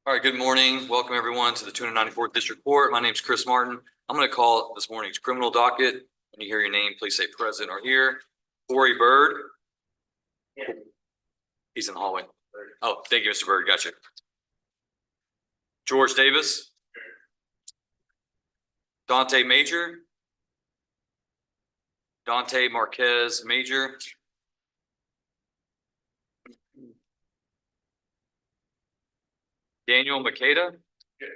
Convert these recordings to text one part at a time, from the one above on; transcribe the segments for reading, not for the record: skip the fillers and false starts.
All right, good morning. Welcome everyone to the 294th District Court. My name is Chris Martin. I'm going to call this morning's criminal docket. When you hear your name, please say present or here. Corey Bird. Yeah. He's in the hallway. Oh, thank you, Mr. Bird. Gotcha. George Davis. Dante Major. Dante Marquez Major. Daniel Makeda. Did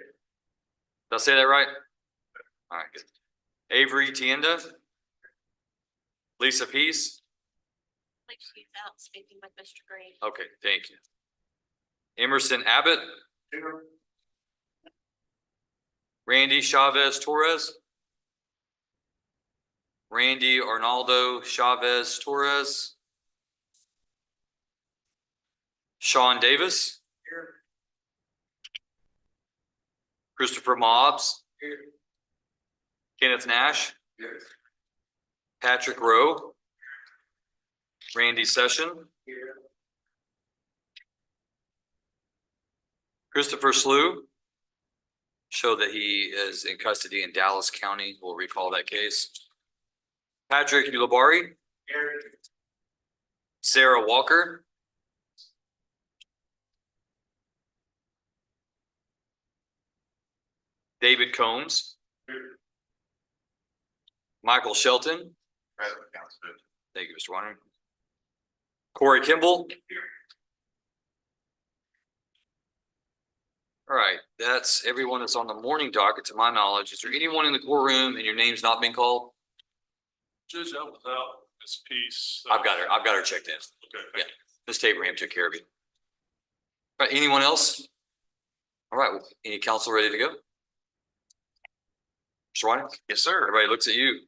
I say that right? All right, good. Avery Tienda. Lisa Peace. Like she's out speaking with Mr. Green. Okay, thank you. Emerson Abbott. Here. Randy Chavez Torres. Randy Arnaldo Chavez Torres. Sean Davis. Here. Christopher Mobbs. Here. Kenneth Nash. Here. Patrick Rowe. Randy Session. Here. Christopher Slew. Show that he is in custody in Dallas County. We'll recall that case. Patrick Ulabari. Here. Sarah Walker. David Combs. Here. Michael Shelton. Present. Thank you, Mr. Warner. Corey Kimball. Here. All right, that's everyone that's on the morning docket to my knowledge. Is there anyone in the courtroom and your name's not been called? Judge, out without this piece. I've got her checked in. Okay. Yeah, Ms. Abraham took care of you. All right, anyone else? All right, any counsel ready to go? Mr. Weiner? Yes, sir. Everybody looks at you.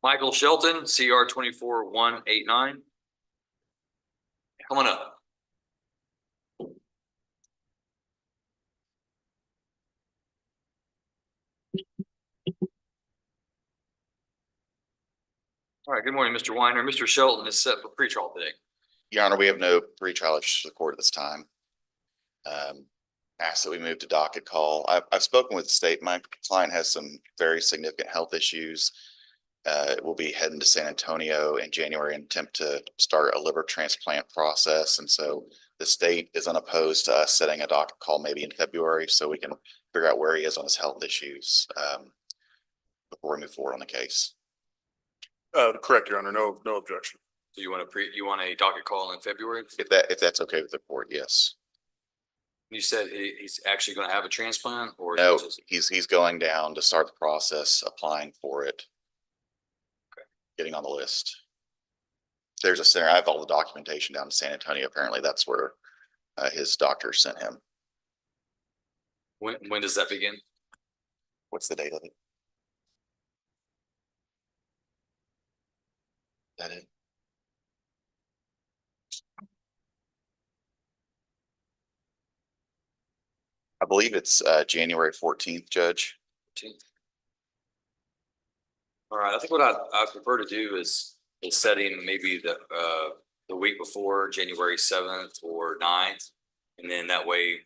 Michael Shelton, CR 24189. Come on up. All right, good morning, Mr. Weiner. Mr. Shelton is set for pretrial today. Your Honor, we have no pretrial issues to the court at this time. Ask that we move to docket call. I've spoken with the state. My client has some very significant health issues. We'll be heading to San Antonio in January and attempt to start a liver transplant process. And so the state is unopposed to us setting a docket call maybe in February so we can figure out where he is on his health issues before we move forward on the case. Correct, Your Honor. No objection. So you want a docket call in February? If that's okay with the court, yes. You said he's actually going to have a transplant, or no? He's going down to start the process, applying for it. Okay. Getting on the list. There's a center. I have all the documentation down in San Antonio. Apparently, that's where his doctor sent him. When does that begin? What's the date of it? That it? I believe it's January 14th, Judge. 14th. All right. I think what I prefer to do is setting maybe the week before, January 7th or 9th, and then that way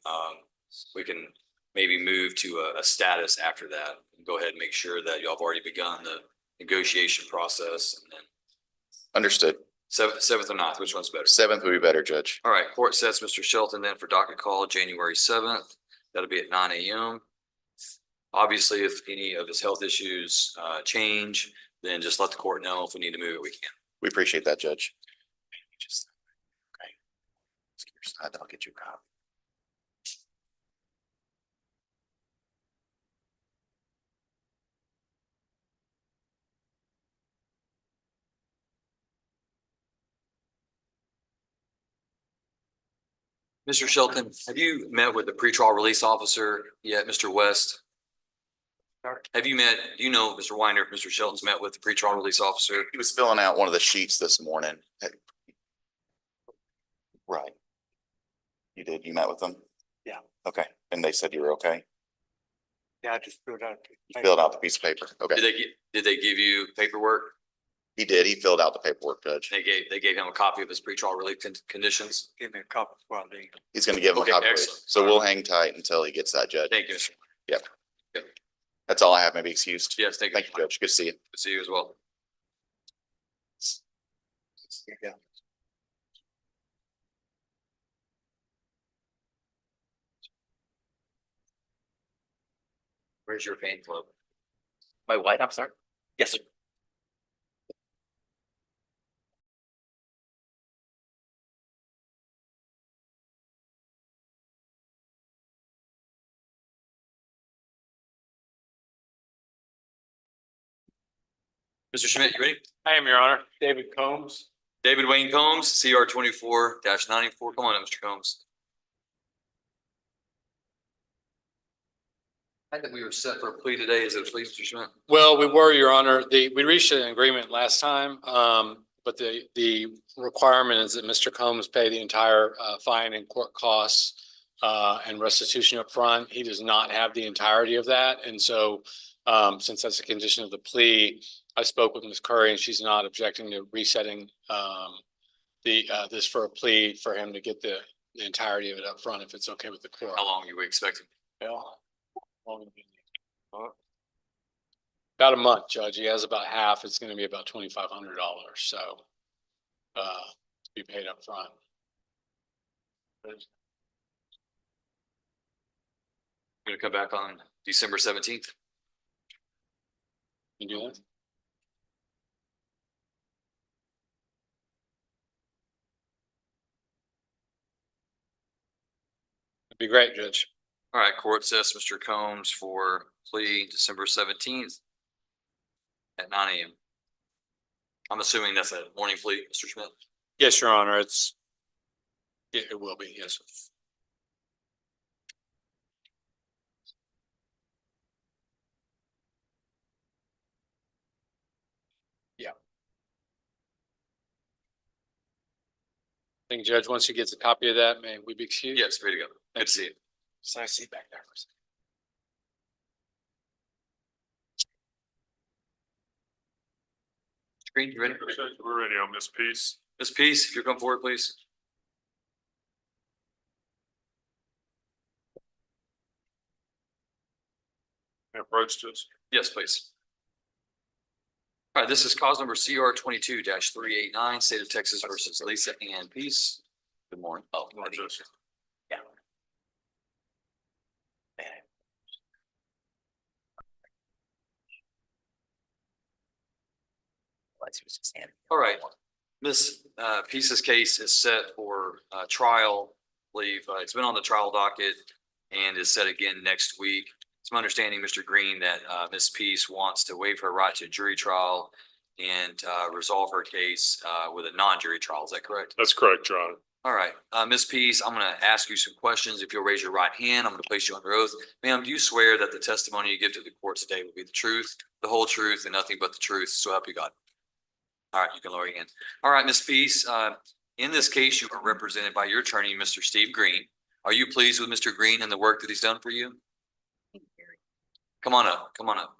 we can maybe move to a status after that and go ahead and make sure that y'all have already begun the negotiation process. And then understood. 7th or 9th, which one's better? 7th would be better, Judge. All right. Court sets Mr. Shelton then for docket call January 7th. That'll be at 9 a.m. Obviously, if any of his health issues change, then just let the court know. If we need to move it, we can. We appreciate that, Judge. Okay. I'll get you a copy. Mr. Shelton, have you met with the pretrial release officer yet, Mr. West? Have you met, do you know, Mr. Weiner, if Mr. Shelton's met with the pretrial release officer? He was filling out one of the sheets this morning. Right. You did? You met with them? Yeah. Okay. And they said you were okay? Yeah, I just filled out. You filled out the piece of paper. Okay. Did they give you paperwork? He did. He filled out the paperwork, Judge. They gave him a copy of his pretrial relief conditions. Give me a copy while they. He's gonna give him a Okay, copy. excellent. So we'll hang tight until he gets that, Judge. Thank you, Mr. That's all I have. Maybe excused. Yes, thank you. Thank you, Judge. Good to see you. Good to see you as well. Where's your fan club? My what? I'm sorry. Yes, sir. Mr. Schmidt, you ready? I am, Your Honor. David Combs. David Wayne Combs, CR 24-94. Come on, Mr. Combs. I think we were set for a plea today. Is it a plea, Mr. Schmidt? Well, we were, Your Honor. We reached an agreement last time, but the requirement is that Mr. Combs pay the entire fine and court costs and restitution up front. He does not have the entirety of that. And so since that's a condition of the plea, I spoke with Ms. Curry and she's not objecting to resetting this for a plea for him to get the entirety of it up front if it's okay with the court. How long are you expecting? Well, about a month, Judge. He has about half. It's going to be about $2,500. So to be paid up front. Gonna come back on December 17th. You do that? That'd be great, Judge. All right, court sets Mr. Combs for plea December 17th at 9 a.m. I'm assuming that's a morning plea, Mr. Schmidt. Yes, Your Honor. It will be. Yes. Yeah. I think Judge, once he gets a copy of that, may we be excused? Yes, ready to go. Good to see you. So I see back there for a second. Green, you ready? We're ready on this piece. Ms. Peace, if you'll come forward, please. Approach this. Yes, please. All right, this is cause number CR 22-389, State of Texas versus Lisa Ann Peace. Good morning. Oh, I think- Yeah. all right. Miss Peace's case is set for trial, I believe. It's been on the trial docket and is set again next week. It's my understanding, Mr. Green, that Miss Peace wants to waive her right to a jury trial and resolve her case with a non-jury trial. Is that correct? That's correct, Your Honor. All right, Ms. Peace, I'm going to ask you some questions. If you'll raise your right hand, I'm going to place you under oath. Ma'am, do you swear that the testimony you give to the court today will be the truth, the whole truth, and nothing but the truth? So help you God. All right, you can lower your hand. All right, Ms. Peace, in this case, you are represented by your attorney, Mr. Steve Green. Are you pleased with Mr. Green and the work that he's done for you? Come on up, come on up.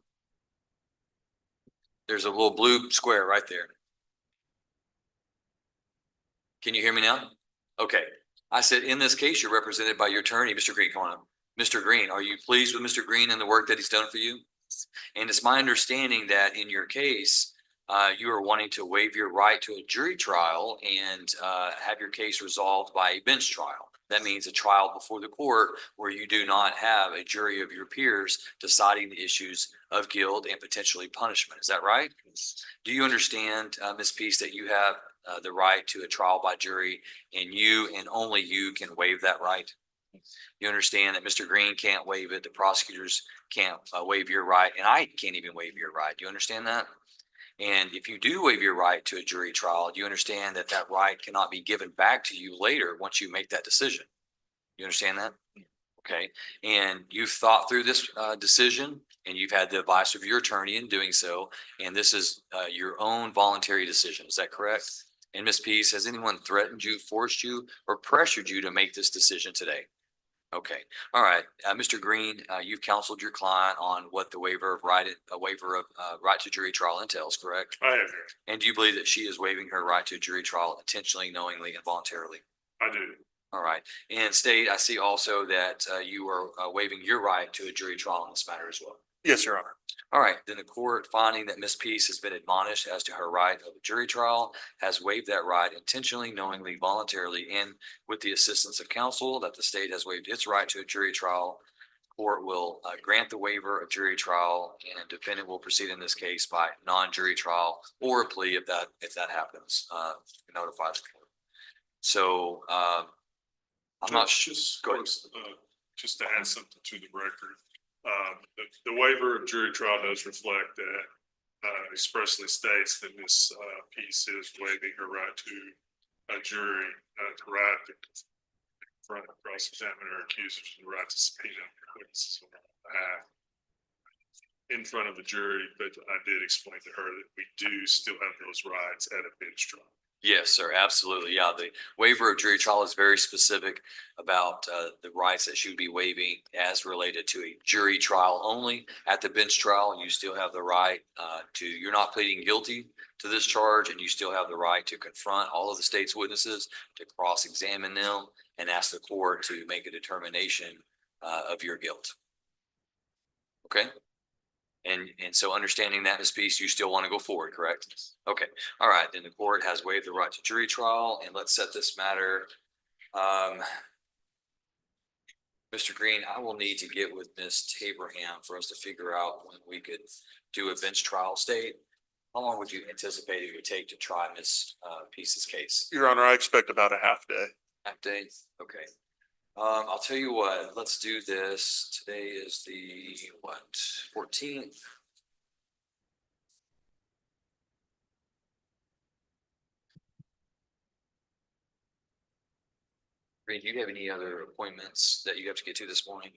There's a little blue square right there. Can you hear me now? Okay. I said, in this case, you're represented by your attorney, Mr. Green. Come on up. Mr. Green, are you pleased with Mr. Green and the work that he's done for you? And it's my understanding that in your case, you are wanting to waive your right to a jury trial and have your case resolved by a bench trial. That means a trial before the court where you do not have a jury of your peers deciding the issues of guilt and potentially punishment. Is that right? Do you understand, Ms. Peace, that you have the right to a trial by jury and you and only you can waive that right? You understand that Mr. Green can't waive it. The prosecutors can't waive your right, and I can't even waive your right. Do you understand that? And if you do waive your right to a jury trial, you understand that that right cannot be given back to you later once you make that decision. You understand that? Okay. And you've thought through this decision and you've had the advice of your attorney in doing so. And this is your own voluntary decision. Is that correct? And Ms. Peace, has anyone threatened you, forced you, or pressured you to make this decision today? Okay, all right. Mr. Green, you've counseled your client on what the waiver of right to jury trial entails, correct? I have here. And do you believe that she is waiving her right to jury trial intentionally, knowingly, and voluntarily? I do. All right. And State, I see also that you are waiving your right to a jury trial in this matter as well. Yes, Your Honor. All right, then the court finding that Ms. Peace has been admonished as to her right of a jury trial has waived that right intentionally, knowingly, voluntarily, and with the assistance of counsel that the state has waived its right to a jury trial. Court will grant the waiver of jury trial and defendant will proceed in this case by non-jury trial or a plea if that happens, notify the court. So I'm not sure. Just, Go ahead. just to add something to the record. The waiver of jury trial does reflect that expressly states that Ms. Peace is waiving her right to a jury, to right to confront, cross-examine her accusers, the right to subpoena witnesses on her behalf in front of the jury. But I did explain to her that we do still have those rights at a bench trial. Yes, sir, absolutely. Yeah, the waiver of jury trial is very specific about the rights that she would be waiving as related to a jury trial only. At the bench trial, you still have the right you're not pleading guilty to this charge, and you still have the right to confront all of the state's witnesses, to cross-examine them, and ask the court to make a determination of your guilt. Okay? And so understanding that, Ms. Peace, you still want to go forward, correct? Okay, all right, then the court has waived the right to jury trial, and let's set this matter. Mr. Green, I will need to get with Ms. Tabraham for us to figure out when we could do a bench trial. State. How long would you anticipate it would take to try Ms. Peace's case? Your Honor, I expect about a half day. Half day, okay. I'll tell you what, let's do this. Today is the, 14th? Green, do you have any other appointments that you have to get to this morning?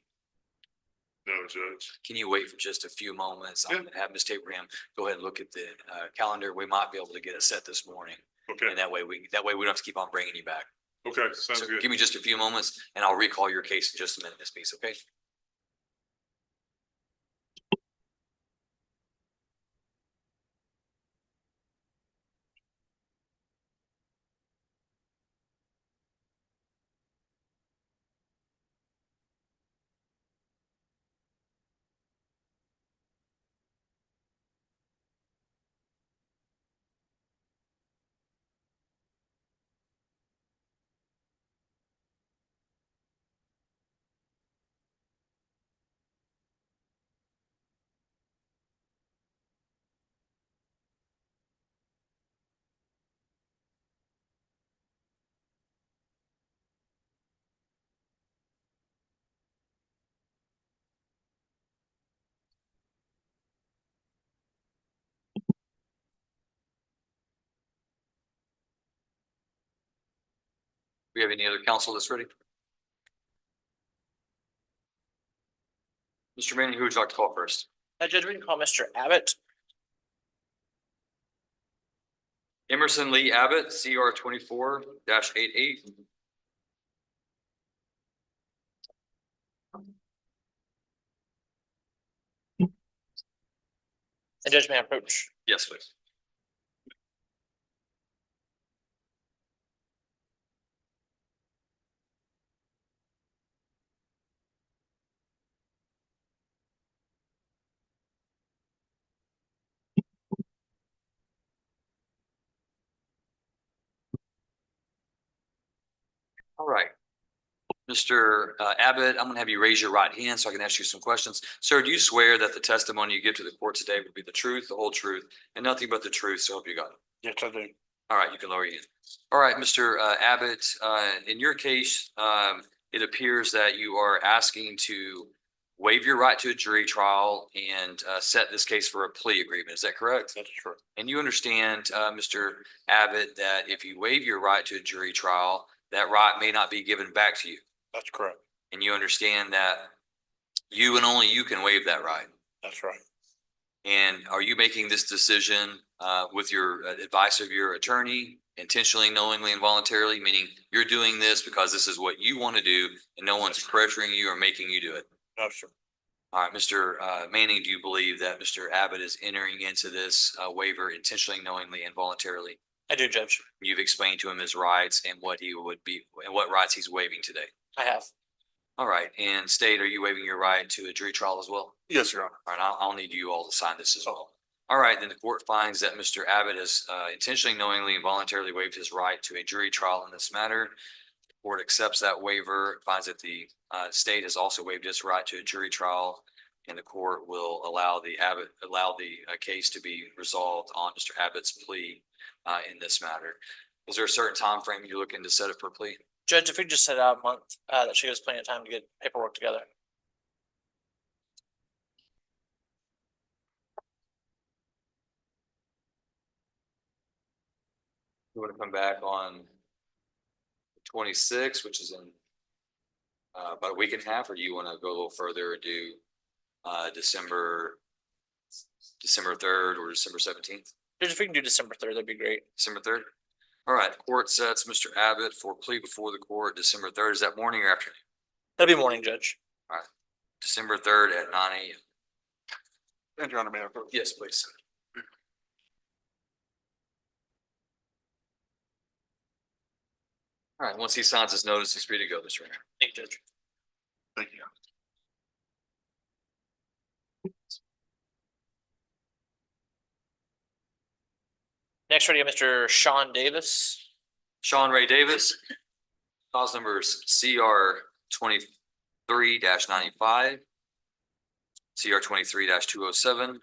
No, Judge. Can you wait for just a few moments? I'm Yeah. gonna have Ms. Tabraham go ahead and look at the calendar. We might be able to get it set this morning. Okay, And that way we don't have to keep on bringing you back. okay, sounds So good. give me just a few moments and I'll recall your case in just a minute, Ms. Peace, okay? We have any other counsel that's ready? Mr. Manning, who would you like to call first? Judge, we can call Mr. Abbott. Emerson Lee Abbott, CR 24-88. Judge, may I approach? Yes, please. All right. Mr. Abbott, I'm gonna have you raise your right hand so I can ask you some questions. Sir, do you swear that the testimony you give to the court today will be the truth, the whole truth, and nothing but the truth? So help you God. Yes, I do. All right, you can lower your hand. All right, Mr. Abbott, in your case, it appears that you are asking to waive your right to a jury trial and set this case for a plea agreement. Is that correct? That's true. And you understand, Mr. Abbott, that if you waive your right to a jury trial, that right may not be given back to you. That's correct. And you understand that you and only you can waive that right. That's right. And are you making this decision with your advice of your attorney, intentionally, knowingly, and voluntarily, meaning you're doing this because this is what you want to do and no one's pressuring you or making you do it. No, sir. All right, Mr. Manning, do you believe that Mr. Abbott is entering into this waiver intentionally, knowingly, and voluntarily? I do, Judge. You've explained to him his rights and what he would be, and what rights he's waiving today. I have. All right, and State, are you waiving your right to a jury trial as well? Yes, Your Honor. All right, I'll need you all to sign this as well. All right, then the court finds that Mr. Abbott has intentionally, knowingly, and voluntarily waived his right to a jury trial in this matter. The court accepts that waiver, finds that the state has also waived its right to a jury trial, and the court will allow the case to be resolved on Mr. Abbott's plea in this matter. Is there a certain time frame you're looking to set it for plea? Judge, if we just set out a month, that should give us plenty of time to get paperwork together. You want to come back on 26, which is in about a week and a half, or do you want to go a little further and do December 3rd or December 17th? Judge, if we can do December 3rd, that'd be great. December 3rd? All right, the court sets Mr. Abbott for plea before the court December 3rd. Is that morning or afternoon? That'd be morning, Judge. December 3rd at 9 a.m. And Your Honor, may I approach? Yes, please. All right, once he signs his notice, he's free to go, Mr. Mayor. Thank you, Judge. Thank you. Next, ready, Mr. Sean Davis. Sean Ray Davis, cause numbers CR 23-95, CR 23-207,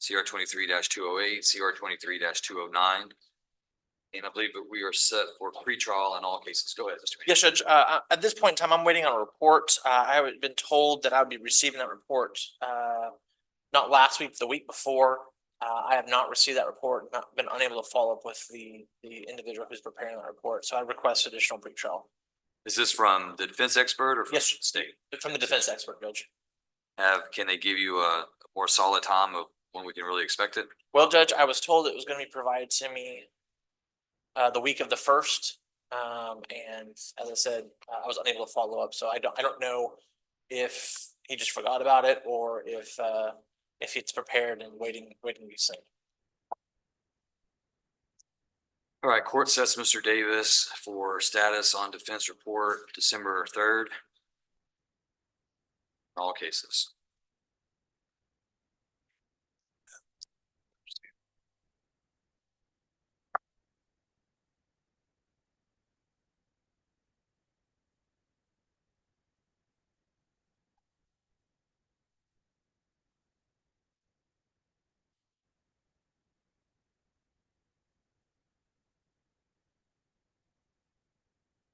CR 23-208, CR 23-209. And I believe that we are set for pretrial in all cases. Go ahead, Mr. Mayor. Yes, Judge. At this point in time, I'm waiting on a report. I have been told that I would be receiving that report, not last week, the week before. I have not received that report, not been unable to follow up with the individual who's preparing that report. So I request additional pretrial. Is this from the defense expert or from Yes. the state? From the defense expert, Judge. Can they give you a more solid time of when we can really expect it? Well, Judge, I was told it was going to be provided to me the week of the 1st. And as I said, I was unable to follow up. So I don't know if he just forgot about it or if it's prepared and waiting to be sent. All right, court sets Mr. Davis for status on defense report December 3rd. All cases.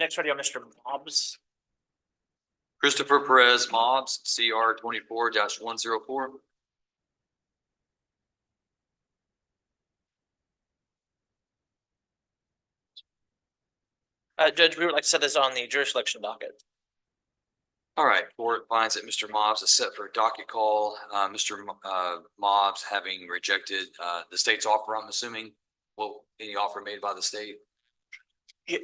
Next, ready on Mr. Hobbs. Christopher Perez Mobs, CR 24-104. Judge, we would like to set this on the jury selection docket. All right, court finds that Mr. Mobs is set for a docket call. Mr. Mobs having rejected the state's offer, I'm assuming. Well, any offer made by the state? Yeah.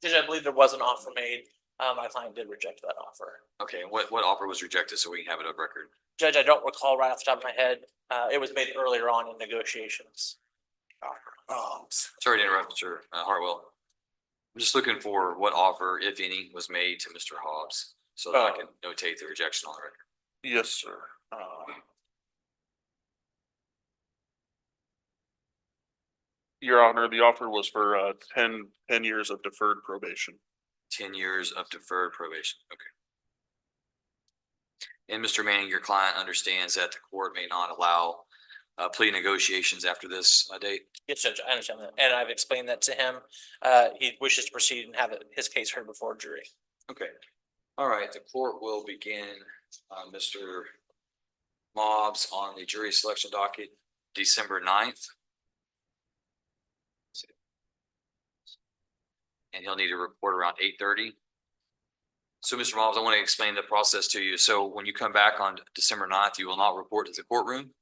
Judge, I believe there was an offer made. My client did reject that offer. Okay, what offer was rejected so we can have it on record? Judge, I don't recall right off the top of my head. It was made earlier on in negotiations. Sorry to interrupt, Mr. Hartwell. I'm just looking for what offer, if any, was made to Mr. Hobbs so that I can notate the rejection on the record. Yes, sir. Your Honor, the offer was for 10 years of deferred probation. 10 years of deferred probation. Okay. And Mr. Manning, your client understands that the court may not allow plea negotiations after this date. Yes, Judge, I understand that. And I've explained that to him. He wishes to proceed and have his case heard before a jury. Okay. All right, the court will begin Mr. Mobs on the jury selection docket December 9th. And he'll need to report around 8:30. So, Mr. Mobs, I want to explain the process to you. So when you come back on December 9th, you will not report to the courtroom.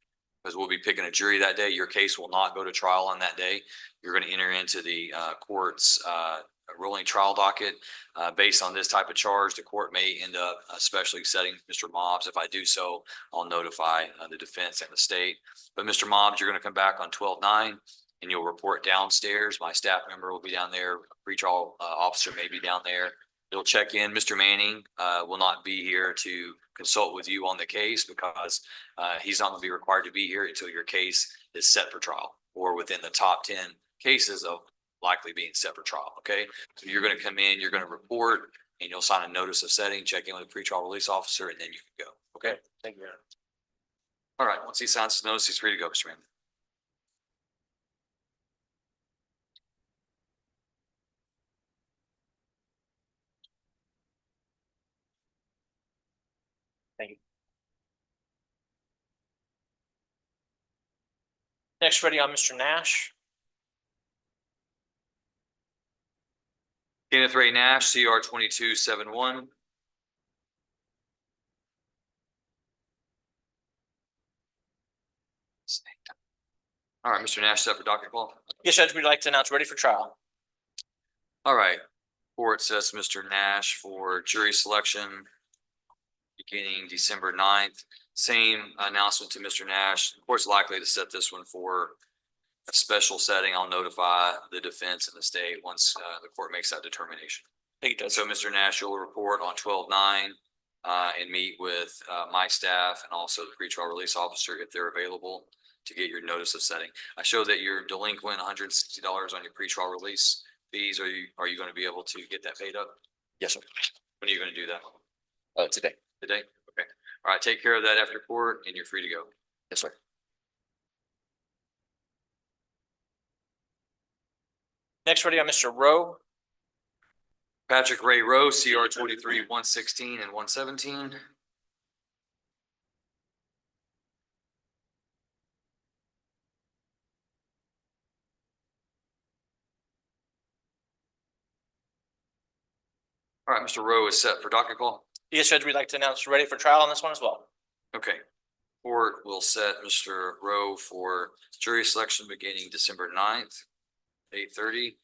because we'll be picking a jury that day. Your case will not go to trial on that day. You're going to enter into the court's rolling trial docket. Based on this type of charge, the court may end up especially setting Mr. Mobbs. If I do so, I'll notify the defense and the state. But Mr. Mobbs, you're going to come back on 12/9 and you'll report downstairs. My staff member will be down there. A pretrial officer may be down there. They'll check in. Mr. Manning will not be here to consult with you on the case because he's not going to be required to be here until your case is set for trial or within the top 10 cases of likely being set for trial. Okay. So you're going to come in, you're going to report, and you'll sign a notice of setting, check in with a pretrial release officer, and then you can go. Okay. Thank you. All right. Once he signs his notice, he's free to go, Mr. Manning. Next, ready on Mr. Nash. Kenneth Ray Nash, CR 2271. All right, Mr. Nash, set for docket call. Yes, Judge, we'd like to announce ready for trial. All right. Court sets Mr. Nash for jury selection beginning December 9th. Same announcement to Mr. Nash. The court's likely to set this one for a special setting. I'll notify the defense and the state once the court makes that determination. Thank you, Judge. So, Mr. Nash, you'll report on 12/9 and meet with my staff and also the pretrial release officer if they're available to get your notice of setting. I show that you're delinquent $160 on your pretrial release fees. Are you going to be able to get that paid up? Yes, sir. When are you going to do that? Today. Today? Okay. All right. Take care of that after court and you're free to go. Yes, sir. Next, ready on Mr. Rowe. Patrick Ray Rowe, CR 23-116 and 117. All right, Mr. Rowe is set for docket call. Yes, Judge, we'd like to announce ready for trial on this one as well. Okay. Court will set Mr. Rowe for jury selection beginning December 9th, 8:30.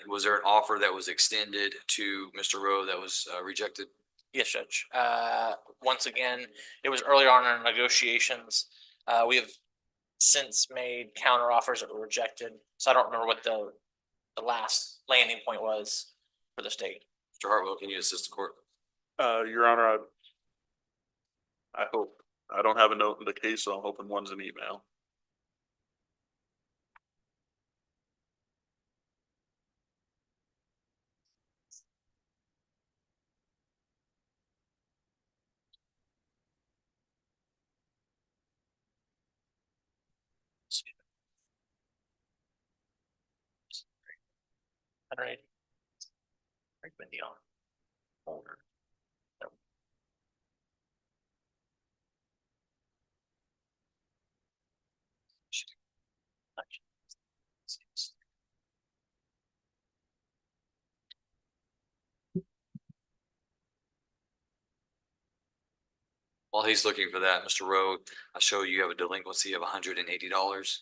Was there an offer that was extended to Mr. Rowe that was rejected? Yes, Judge. Once again, it was earlier on in our negotiations. We have since made counter offers that were rejected. So I don't remember what the last landing point was for the state. Mr. Hartwell, can you assist the court? Your Honor, I hope, I don't have a note in the case, so I'm hoping one's an email. $180. Recommend on folder. While he's looking for that, Mr. Rowe, I show you have a delinquency of $180.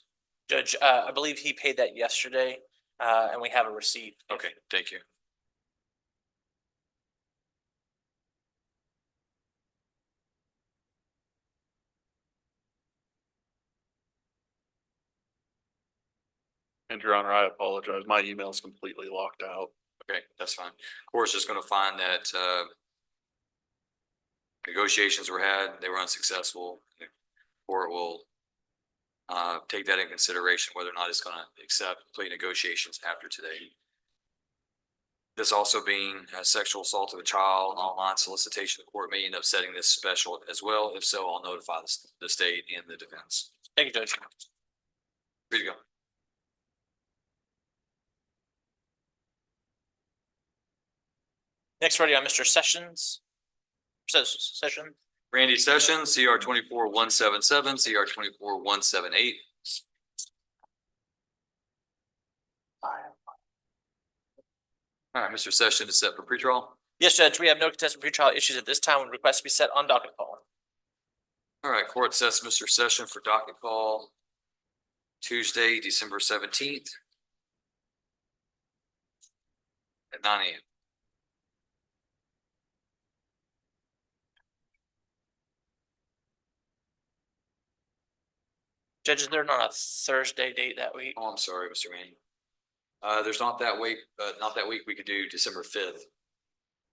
Judge, I believe he paid that yesterday, and we have a receipt. Okay, thank you. And Your Honor, I apologize. My email is completely locked out. Okay, that's fine. Court's just gonna find that negotiations were had, they were unsuccessful. Court will take that in consideration, whether or not it's gonna accept plea negotiations after today. This also being a sexual assault of a child, online solicitation, the court may end up setting this special as well. If so, I'll notify the state and the defense. Thank you, Judge. Free to go. Next, ready on Mr. Sessions. Session. Randy Sessions, CR 24-177, CR 24-178. All right, Mr. Sessions is set for pretrial. Yes, Judge, we have no contested pretrial issues at this time. We request to be set on docket call. All right, court sets Mr. Session for docket call Tuesday, December 17th at 9 a.m. Judge, is there not a Thursday date that week? Oh, I'm sorry, Mr. Manning. There's not that week, not that week. We could do December 5th.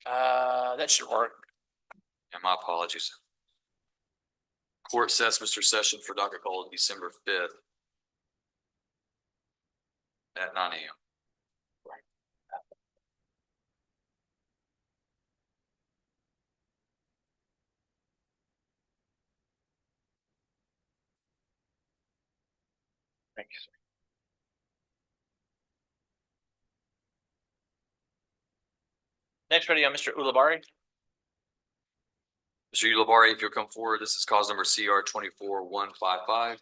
That should work. And my apologies. Court sets Mr. Session for docket call December 5th at 9 a.m. Thank you, sir. Next, ready on Mr. Ulibarri. Mr. Ulibarri, if you'll come forward, this is cause number CR 24155.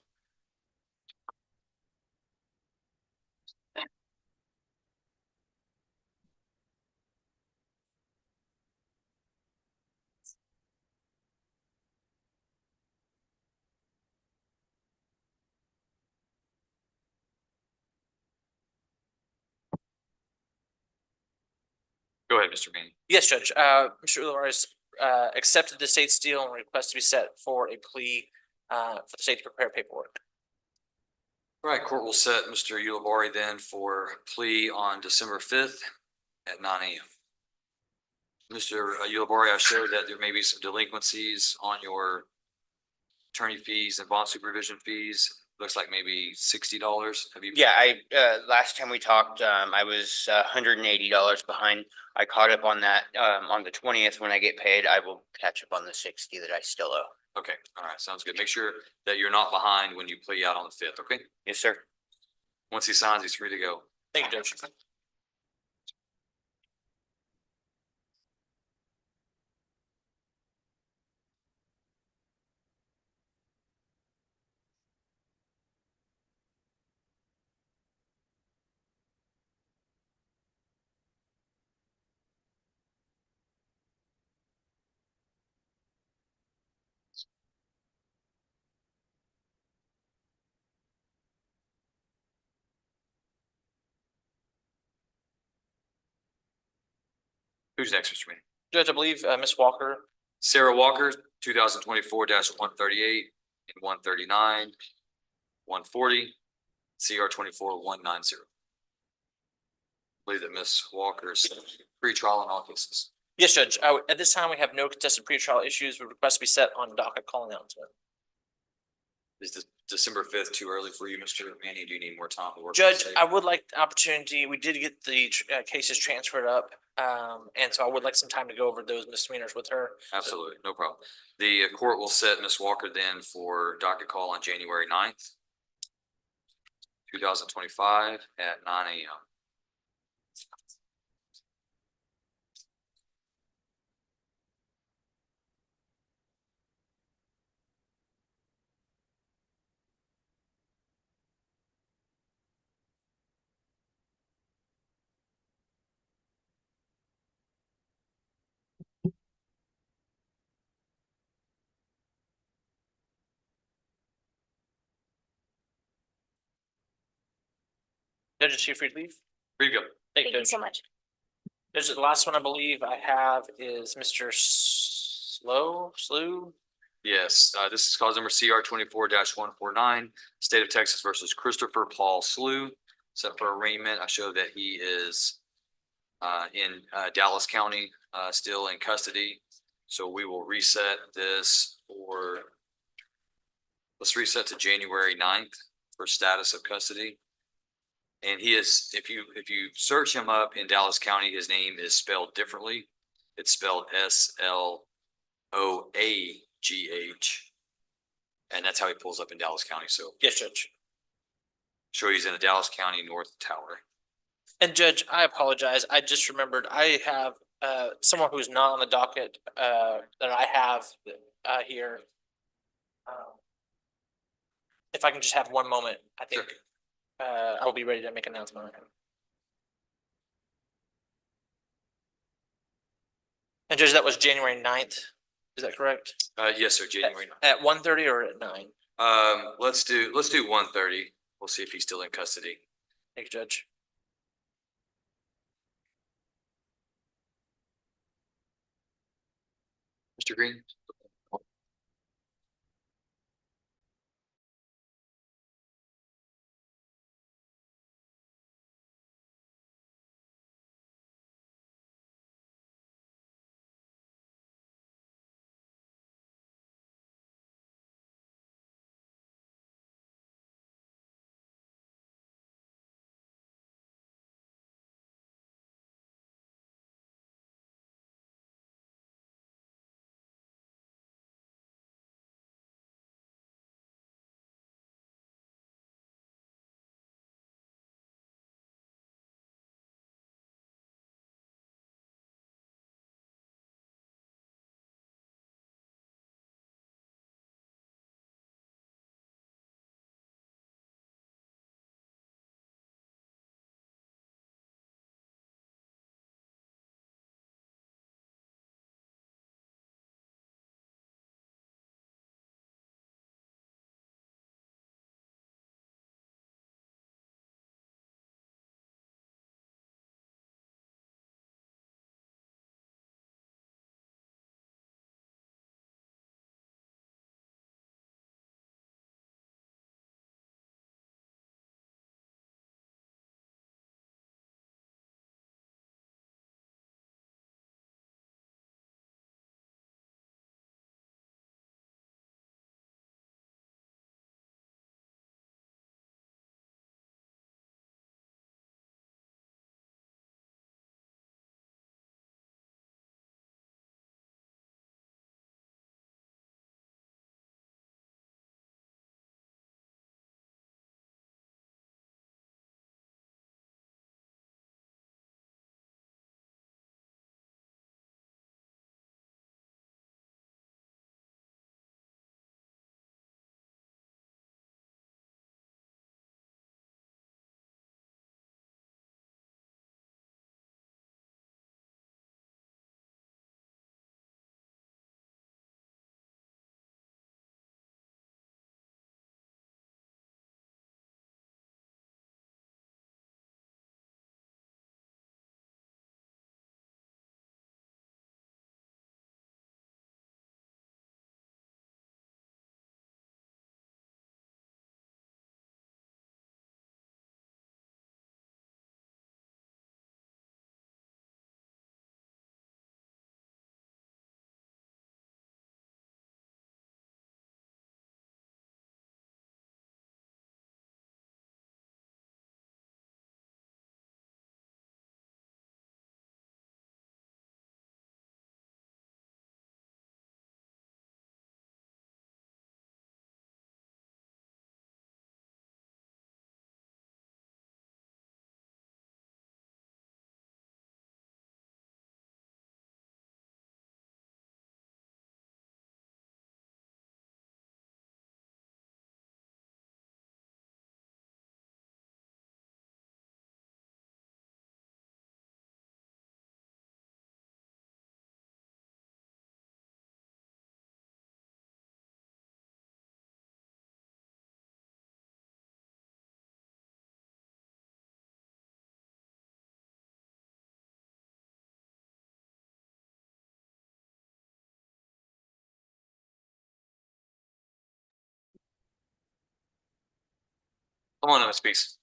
Go ahead, Mr. Manning. Yes, Judge. Mr. Ulibarri's accepted the state's deal and request to be set for a plea for the state to prepare paperwork. All right, court will set Mr. Ulibarri then for plea on December 5th at 9 a.m. Mr. Ulibarri, I showed that there may be some delinquencies on your attorney fees and bond supervision fees. Looks like maybe $60. Have you? Yeah, last time we talked, I was $180 behind. I caught up on that, on the 20th. When I get paid, I will catch up on the 60 that I still owe. Okay, all right, sounds good. Make sure that you're not behind when you plea out on the 5th, okay? Yes, sir. Once he signs, he's free to go. Thank you, Judge. Who's next, Mr. Manning? Judge, I believe Ms. Walker. Sarah Walker, 2024-138 and 139, 140, CR 24190. Believe that Ms. Walker's pre-trial in all cases. Yes, Judge. At this time, we have no contested pretrial issues. We request to be set on docket call announcement. Is the December 5th too early for you, Mr. Manning? Do you need more time to work? Judge, I would like the opportunity. We did get the cases transferred up. And so I would like some time to go over those misdemeanors with her. Absolutely, no problem. The court will set Ms. Walker then for docket call on January 9th, 2025 at 9 a.m. Judge, is she free to leave? Free to go. Thank Thank you, you Judge. so much. Judge, the last one I believe I have is Mr. Slew. Yes, this is cause number CR 24-149, State of Texas versus Christopher Paul Slew. Set for arraignment. I show that he is in Dallas County, still in custody. So we will reset this for, let's reset to January 9th for status of custody. And he is, if you search him up in Dallas County, his name is spelled differently. It's spelled SLOAGH. And that's how he pulls up in Dallas County. So Yes, Judge. show he's in the Dallas County North Tower. And Judge, I apologize. I just remembered I have someone who's not on the docket that I have here. If I can just have one moment, I think I will be ready to make an announcement on him. And Judge, that was January 9th, Is that correct? Yes, sir, January 9th. At 1:30 or at 9? Let's do 1:30. We'll see if he's still in custody. Thank you, Judge. Mr. Green? Come on, Ms. Speaks.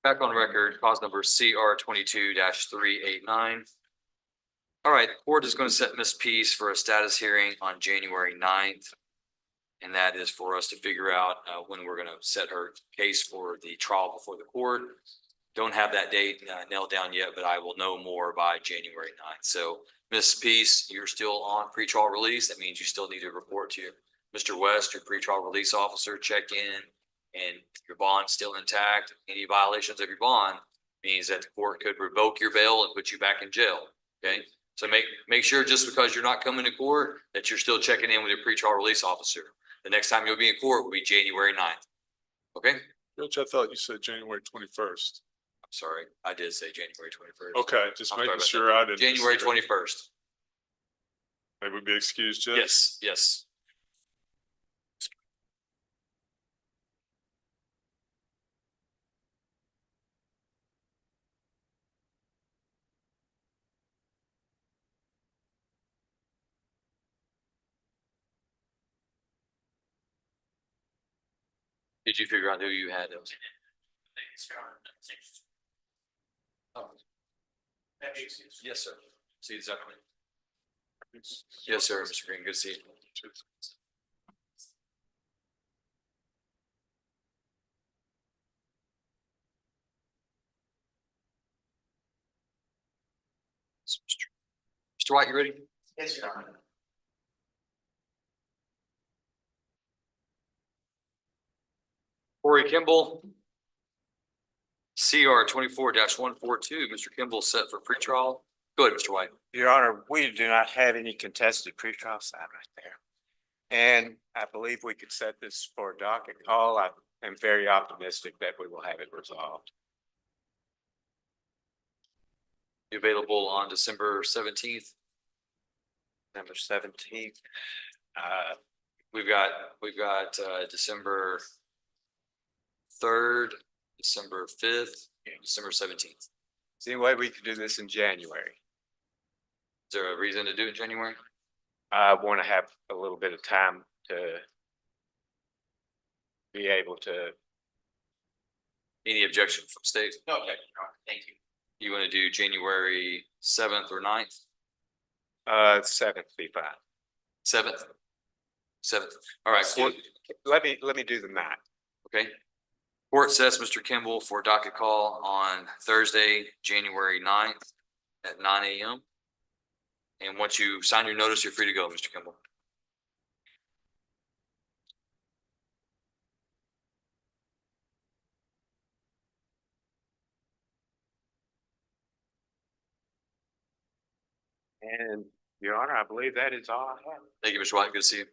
Back on record, cause number CR 22-389. All right, the court is going to set Ms. Peace for a status hearing on January 9th. And that is for us to figure out when we're going to set her case for the trial before the court. Don't have that date nailed down yet, but I will know more by January 9th. So Ms. Peace, you're still on pretrial release. That means you still need to report to Mr. West, your pretrial release officer, check in, and your bond's still intact. Any violations of your bond means that the court could revoke your bail and put you back in jail. Okay, so make sure just because you're not coming to court that you're still checking in with your pretrial release officer. The next time you'll be in court will be January 9th. Okay, Judge, I thought you said January 21st. Sorry, I did say January 21st. Okay, just I'm sorry making about sure that. I didn't. January mishear. 21st. Maybe be excused, Judge? Yes, yes. Did you figure out who you had those? Oh. Yes, sir. See you this afternoon. Yes, sir, Mr. Green. Good to see you. Mr. White, you ready? Yes, Your Honor. Corey Kimball. CR 24-142. Mr. Kimball set for pretrial. Go ahead, Mr. White. Your Honor, we do not have any contested pretrial side right there. And I believe we could set this for a docket call. I am very optimistic that we will have it resolved. You available on December 17th? Number 17. We've got December 3rd, December 5th, and December 17th. Is Is there any way we could do this in January? there a reason to do it in January? I want to have a little bit of time to be able to. Any objection from state? No, okay, Your Honor, thank you. You want to do January 7th or 9th? 7th be fine. 7th? 7th. All right, court, Let me do the math. okay. Court sets Mr. Kimball for docket call on Thursday, January 9th at 9 a.m. And once you sign your notice, you're free to go, Mr. Kimball. And Your Honor, I believe that is all I have. Thank you, Mr. White. Good to see you.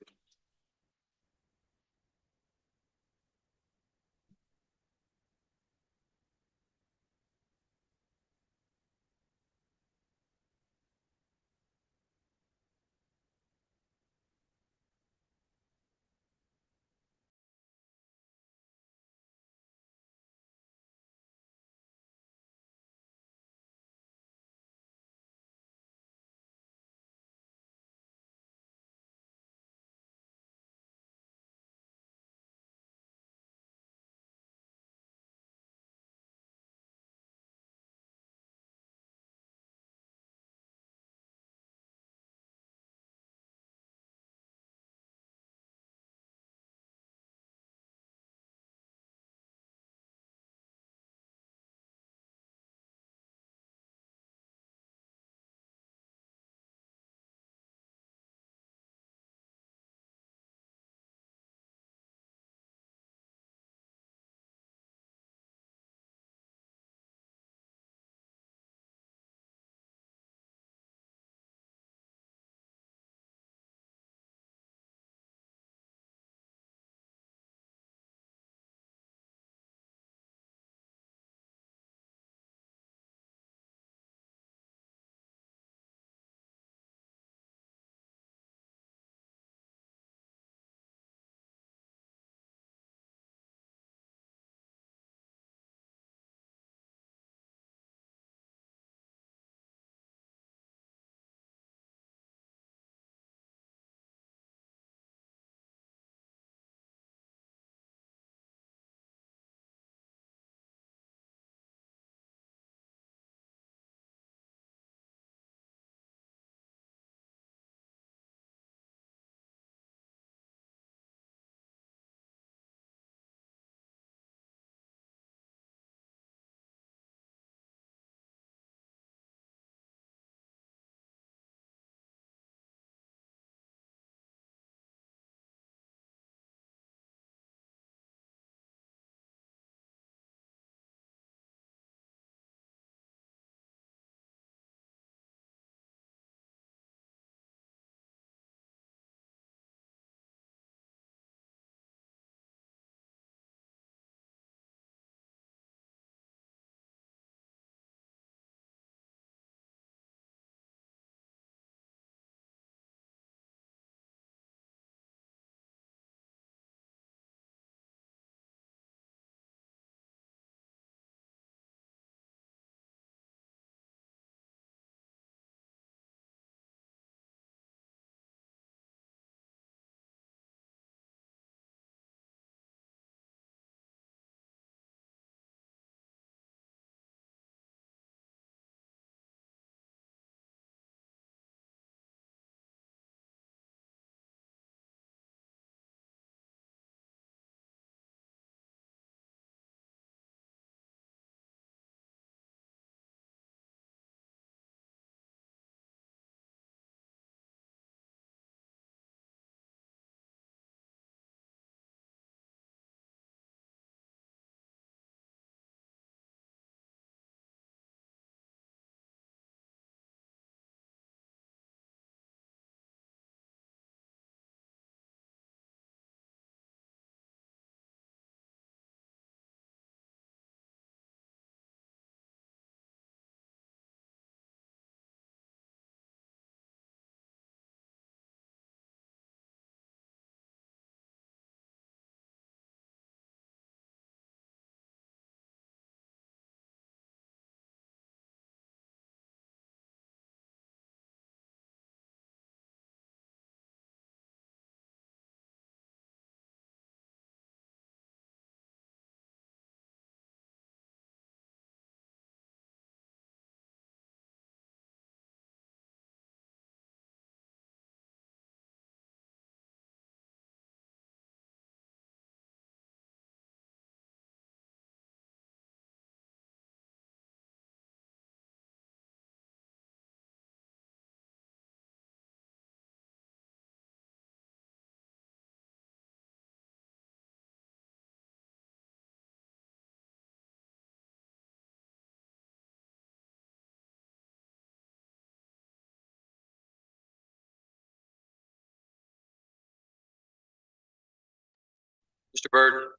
Mr. Byrd?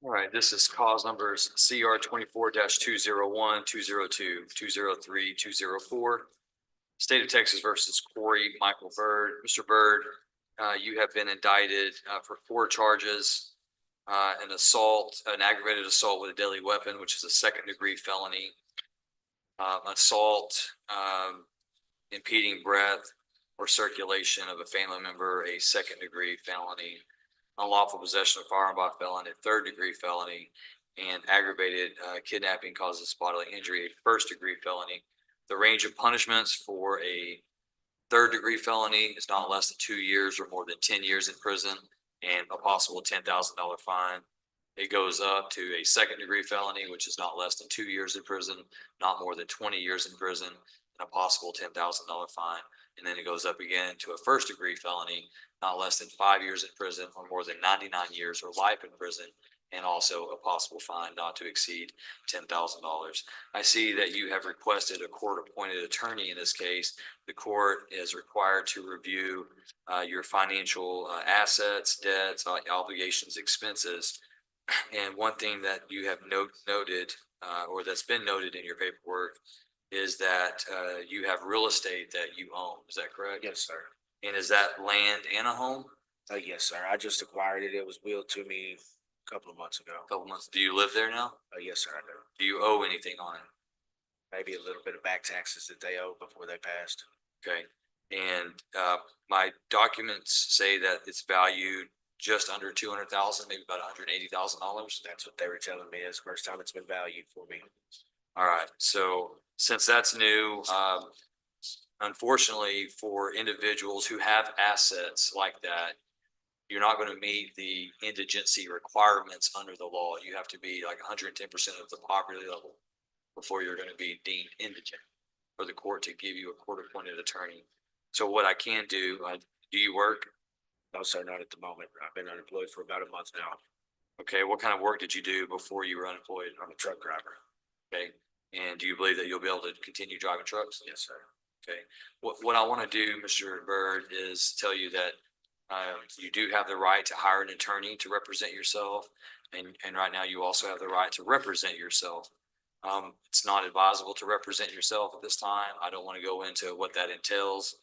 All right, this is cause numbers CR 24-201, 202, 203, 204. State of Texas versus Corey Michael Byrd. Mr. Byrd, you have been indicted for 4 charges. An assault, an aggravated assault with a deadly weapon, which is a 2nd-degree felony. Assault, impeding breath or circulation of a family member, a 2nd-degree felony. Unlawful possession of firearm by a felon, a 3rd-degree felony, and aggravated kidnapping causes bodily injury, a 1st-degree felony. The range of punishments for a 3rd-degree felony is not less than 2 years or more than 10 years in prison and a possible $10,000 fine. It goes up to a 2nd-degree felony, which is not less than 2 years in prison, not more than 20 years in prison, and a possible $10,000 fine. And then it goes up again to a 1st-degree felony, not less than 5 years in prison or more than 99 years or life in prison, and also a possible fine not to exceed $10,000. I see that you have requested a court-appointed attorney in this case. The court is required to review your financial assets, debts, obligations, expenses. And one thing that you have noted, or that's been noted in your paperwork, is that you have real estate that you own. Is that correct? Yes, sir. And is that land and a home? Yes, sir. I just acquired it. It was willed to me a couple of months ago. A couple months. Do you live there now? Yes, sir, I do. Do you owe anything on it? Maybe a little bit of back taxes that they owe before they passed. Okay. And my documents say that it's valued just under 200,000, maybe about $180,000. That's what they were telling me. It's the first time it's been valued for me. All right. So since that's new, unfortunately for individuals who have assets like that, you're not going to meet the indigency requirements under the law. You have to be like 110% of the poverty level before you're going to be deemed indigent for the court to give you a court-appointed attorney. So what I can do, do you work? No, sir, not at the moment. I've been unemployed for about a month now. Okay, what kind of work did you do before you were unemployed? I'm a truck driver. Okay, and do you believe that you'll be able to continue driving trucks? Yes, sir. Okay, what I want to do, Mr. Byrd, is tell you that you do have the right to hire an attorney to represent yourself, and right now you also have the right to represent yourself. It's not advisable to represent yourself at this time. I don't want to go into what that entails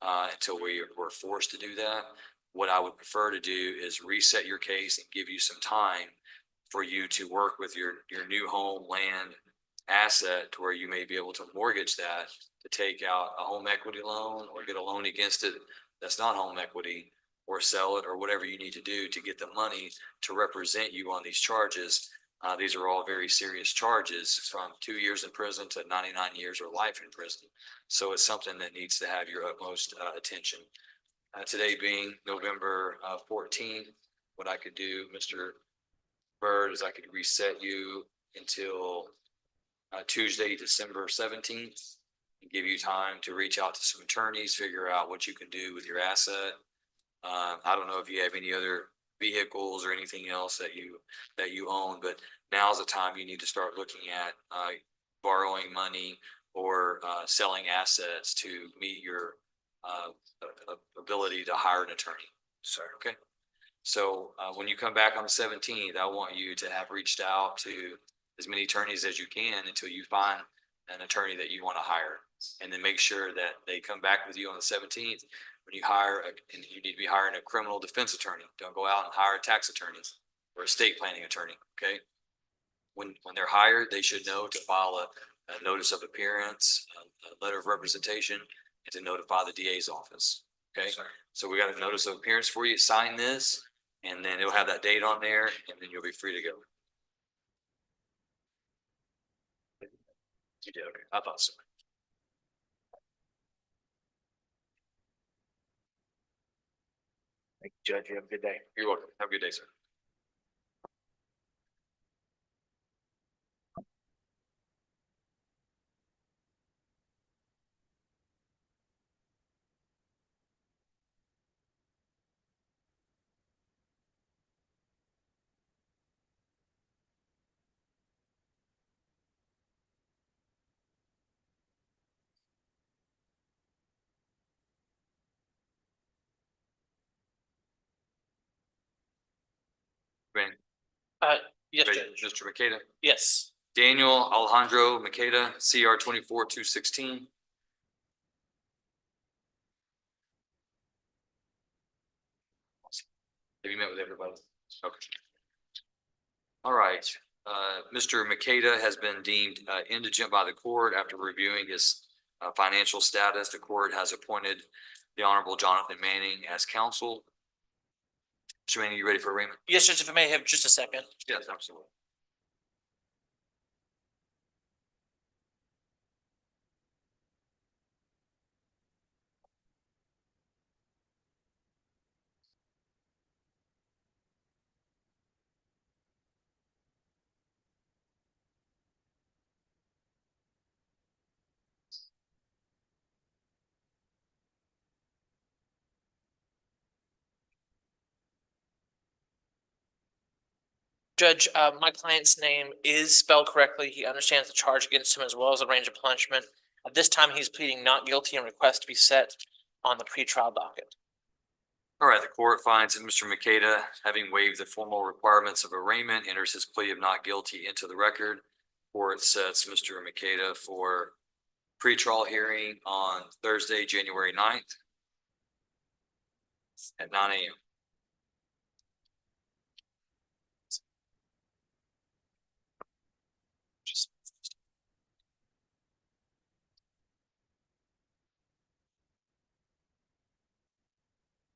until we're forced to do that. What I would prefer to do is reset your case and give you some time for you to work with your new home land asset to where you may be able to mortgage that to take out a home equity loan or get a loan against it that's not home equity, or sell it, or whatever you need to do to get the money to represent you on these charges. These are all very serious charges, from 2 years in prison to 99 years or life in prison. So it's something that needs to have your utmost attention. Today being November 14th, what I could do, Mr. Byrd, is I could reset you until Tuesday, December 17th, and give you time to reach out to some attorneys, figure out what you can do with your asset. I don't know if you have any other vehicles or anything else that you own, but now's the time you need to start looking at borrowing money or selling assets to meet your ability to hire an attorney. Sir. Okay. So when you come back on the 17th, I want you to have reached out to as many attorneys as you can until you find an attorney that you want to hire, and then make sure that they come back with you on the 17th. When you hire, and you need to be hiring a criminal defense attorney. Don't go out and hire a tax attorney or a estate planning attorney. Okay. When they're hired, they should know to file a notice of appearance, a letter of representation, and to notify the DA's office. Okay. Sir. So we got a notice of appearance for you. Sign this, and then it'll have that date on there, and then you'll be free to go. You did. Okay. I thought so. Thank you, Judge. You have a good day. You're welcome. Have a good day, sir. Yes, Wait, Judge. Mr. Makeda, Yes. Daniel Alejandro Makeda, CR 24-216. Have you met with everybody? Okay. All right, Mr. Makeda has been deemed indigent by the court after reviewing his financial status. The court has appointed the Honorable Jonathan Manning as counsel. Mr. Manning, you ready for arraignment? Yes, Judge, if I may have just a second. Yes, absolutely. Judge, my client's name is spelled correctly. He understands the charge against him as well as the range of punishment. At this time, he's pleading not guilty and requests to be set on the pretrial docket. All right, the court finds that Mr. Makeda, having waived the formal requirements of arraignment, enters his plea of not guilty into the record. Court sets Mr. Makeda for pretrial hearing on Thursday, January 9th at 9 a.m.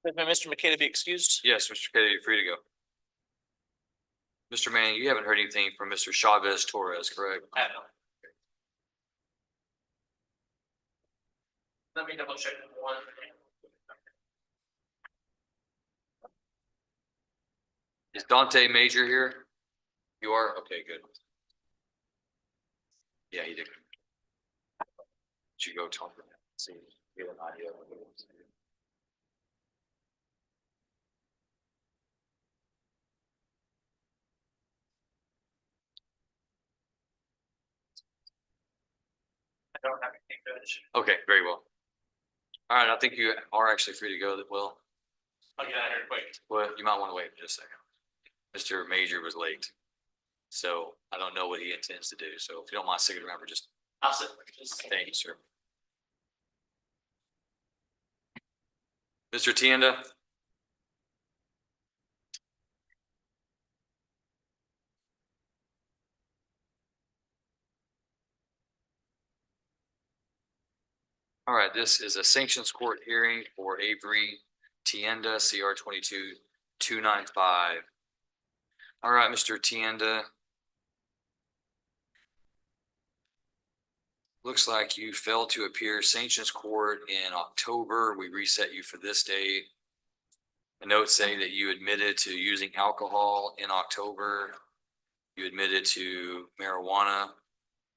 May Mr. McKay be excused? Yes, Mr. Makeda, you're free to go. Mr. Manning, you haven't heard anything from Mr. Chavez Torres, correct? I don't know. Let me double check one. Is Dante Major here? You are? Okay, good. Yeah, he did. Should go talk to him. See, get an idea of what it was. I don't have anything, Judge. Okay, very well. All right, I think you are actually free to go. Well, I'll get out of here quick. well, you might want to wait just a second. Mr. Major was late. So I don't know what he intends to do. So if you don't mind sticking around for just, I'll sit. Just thank you, sir. Mr. Tienda? All right, this is a sanctions court hearing for Avery Tienda, CR 22-295. All right, Mr. Tienda. Looks like you failed to appear sanctions court in October. We reset you for this date. The notes say that you admitted to using alcohol in October. You admitted to marijuana,